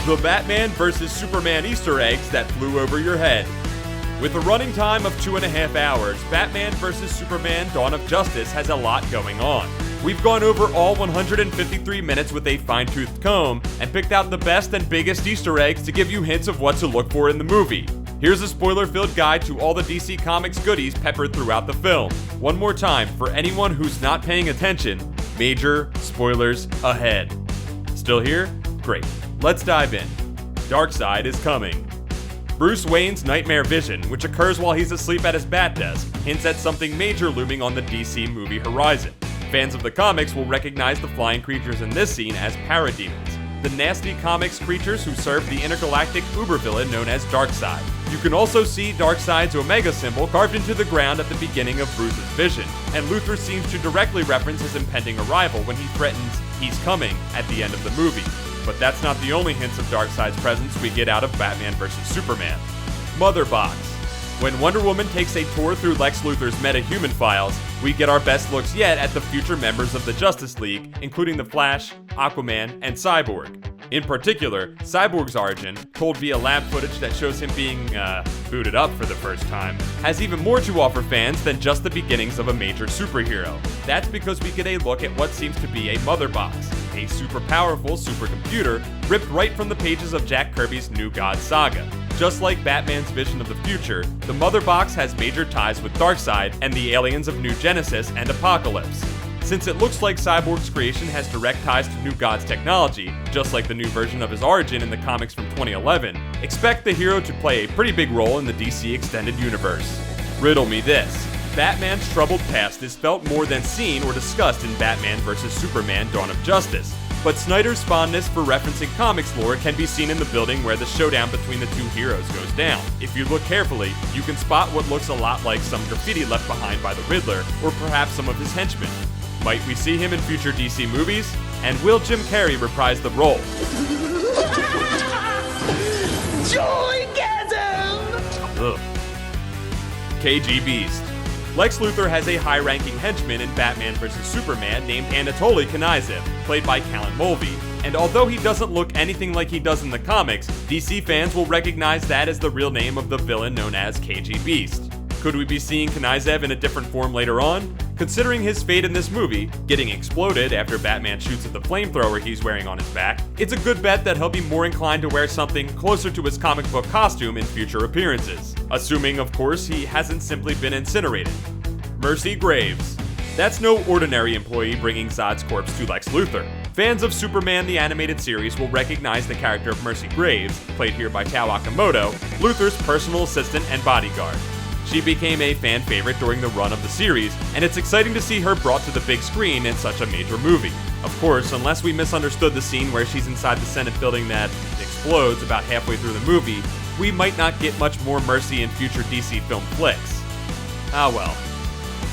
The Batman vs. Superman Easter eggs that flew over your head. With a running time of 2.5 hours, Batman vs. Superman Dawn of Justice has a lot going on. We've gone over all 153 minutes with a fine-toothed comb and picked out the best and biggest Easter eggs to give you hints of what to look for in the movie. Here's a spoiler-filled guide to all the DC Comics goodies peppered throughout the film. One more time, for anyone who's not paying attention, major spoilers ahead. Still here? Great. Let's dive in. Darkseid is coming. Bruce Wayne's nightmare vision, which occurs while he's asleep at his bat desk, hints at something major looming on the DC movie horizon. Fans of the comics will recognize the flying creatures in this scene as parademons, the nasty comics creatures who serve the intergalactic uber-villain known as Darkseid. You can also see Darkseid's Omega symbol carved into the ground at the beginning of Bruce's vision, and Luthor seems to directly reference his impending arrival when he threatens he's coming at the end of the movie. But that's not the only hints of Darkseid's presence we get out of Batman vs. Superman. Mother Box. When Wonder Woman takes a tour through Lex Luthor's meta-human files, we get our best looks yet at the future members of the Justice League, including the Flash, Aquaman, and Cyborg. In particular, Cyborg's origin, told via lab footage that shows him being, booted up for the first time, has even more to offer fans than just the beginnings of a major superhero. That's because we get a look at what seems to be a Mother Box, a super powerful supercomputer ripped right from the pages of Jack Kirby's New Gods saga. Just like Batman's vision of the future, the Mother Box has major ties with Darkseid and the aliens of New Genesis and Apocalypse. Since it looks like Cyborg's creation has direct ties to New Gods technology, just like the new version of his origin in the comics from 2011, expect the hero to play a pretty big role in the DC Extended Universe. Riddle me this. Batman's troubled past is felt more than seen or discussed in Batman vs. Superman Dawn of Justice, but Snyder's fondness for referencing comics lore can be seen in the building where the showdown between the two heroes goes down. If you look carefully, you can spot what looks a lot like some graffiti left behind by the Riddler, or perhaps some of his henchmen. Might we see him in future DC movies? And will Jim Carrey reprise the role? Joygasm! KGBeast. Lex Luthor has a high-ranking henchman in Batman vs. Superman named Anatoly Knizia, played by Callan Mulvey, and although he doesn't look anything like he does in the comics, DC fans will recognize that as the real name of the villain known as KGBeast. Could we be seeing Knizia in a different form later on? Considering his fate in this movie, getting exploded after Batman shoots at the flamethrower he's wearing on his back, it's a good bet that he'll be more inclined to wear something closer to his comic book costume in future appearances. Assuming, of course, he hasn't simply been incinerated. Mercy Graves. That's no ordinary employee bringing Zod's corpse to Lex Luthor. Fans of Superman the Animated Series will recognize the character of Mercy Graves, played here by Tao Akamoto, Luthor's personal assistant and bodyguard. She became a fan favorite during the run of the series, and it's exciting to see her brought to the big screen in such a major movie. Of course, unless we misunderstood the scene where she's inside the Senate building that explodes about halfway through the movie, we might not get much more Mercy in future DC film flicks. Ah well.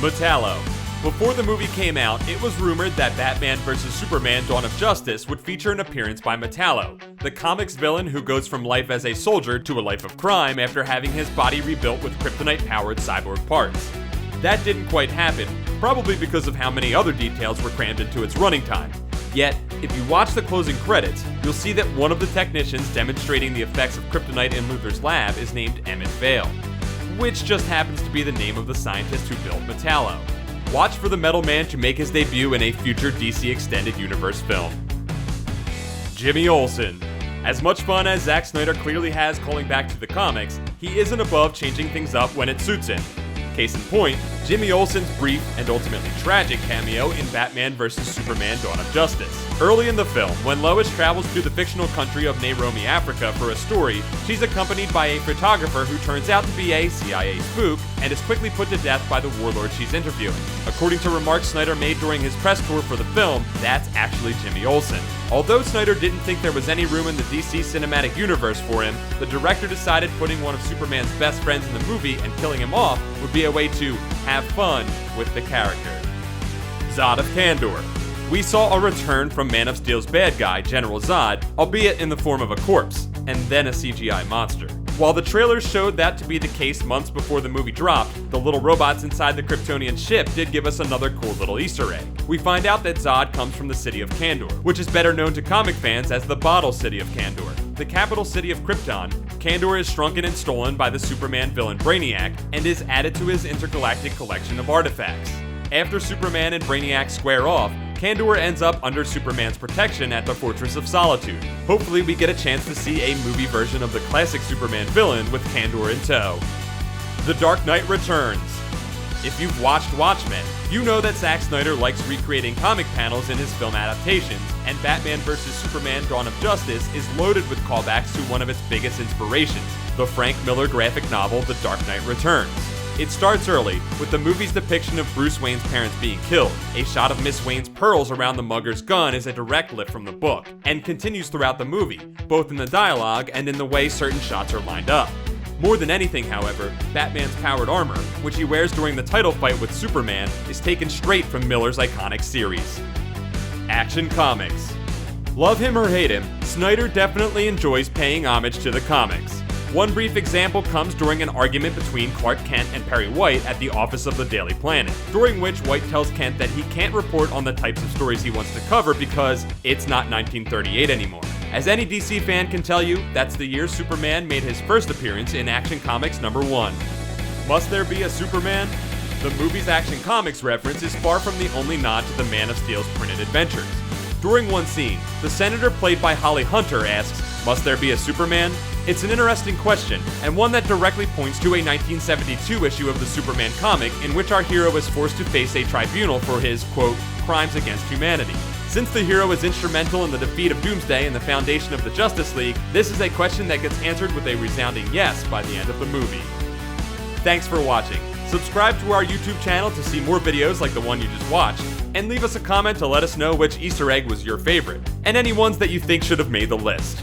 Metallo. Before the movie came out, it was rumored that Batman vs. Superman Dawn of Justice would feature an appearance by Metallo, the comics villain who goes from life as a soldier to a life of crime after having his body rebuilt with kryptonite-powered cyborg parts. That didn't quite happen, probably because of how many other details were crammed into its running time. Yet, if you watch the closing credits, you'll see that one of the technicians demonstrating the effects of kryptonite in Luthor's lab is named Emmett Vale, which just happens to be the name of the scientist who built Metallo. Watch for the Metal Man to make his debut in a future DC Extended Universe film. Jimmy Olsen. As much fun as Zack Snyder clearly has calling back to the comics, he isn't above changing things up when it suits him. Case in point, Jimmy Olsen's brief and ultimately tragic cameo in Batman vs. Superman Dawn of Justice. Early in the film, when Lois travels to the fictional country of Nairobi, Africa for a story, she's accompanied by a photographer who turns out to be a CIA spook and is quickly put to death by the warlord she's interviewing. According to remarks Snyder made during his press tour for the film, that's actually Jimmy Olsen. Although Snyder didn't think there was any room in the DC cinematic universe for him, the director decided putting one of Superman's best friends in the movie and killing him off would be a way to have fun with the character. Zod of Kandor. We saw a return from Man of Steel's bad guy, General Zod, albeit in the form of a corpse, and then a CGI monster. While the trailers showed that to be the case months before the movie dropped, the little robots inside the Kryptonian ship did give us another cool little Easter egg. We find out that Zod comes from the city of Kandor, which is better known to comic fans as the Bottle City of Kandor. the capital city of Krypton, Kandor is shrunken and stolen by the Superman villain Brainiac and is added to his intergalactic collection of artifacts. After Superman and Brainiac square off, Kandor ends up under Superman's protection at the Fortress of Solitude. Hopefully we get a chance to see a movie version of the classic Superman villain with Kandor in tow. The Dark Knight returns. If you've watched Watchmen, you know that Zack Snyder likes recreating comic panels in his film adaptations, and Batman vs. Superman: Dawn of Justice is loaded with callbacks to one of its biggest inspirations, the Frank Miller graphic novel The Dark Knight Returns. It starts early, with the movie's depiction of Bruce Wayne's parents being killed. A shot of Miss Wayne's pearls around the mugger's gun is a direct lift from the book, and continues throughout the movie, both in the dialogue and in the way certain shots are lined up. More than anything, however, Batman's powered armor, which he wears during the title fight with Superman, is taken straight from Miller's iconic series. Action Comics. Love him or hate him, Snyder definitely enjoys paying homage to the comics. One brief example comes during an argument between Clark Kent and Perry White at the office of the Daily Planet, during which White tells Kent that he can't report on the types of stories he wants to cover because it's not 1938 anymore. As any DC fan can tell you, that's the year Superman made his first appearance in Action Comics #1. Must there be a Superman? The movie's Action Comics reference is far from the only nod to the Man of Steel's printed adventures. During one scene, the Senator played by Holly Hunter asks, "Must there be a Superman?" It's an interesting question, and one that directly points to a 1972 issue of the Superman comic in which our hero is forced to face a tribunal for his, quote, crimes against humanity. Since the hero is instrumental in the defeat of Doomsday and the foundation of the Justice League, this is a question that gets answered with a resounding yes by the end of the movie. Thanks for watching. Subscribe to our YouTube channel to see more videos like the one you just watched, and leave us a comment to let us know which Easter egg was your favorite, and any ones that you think should have made the list.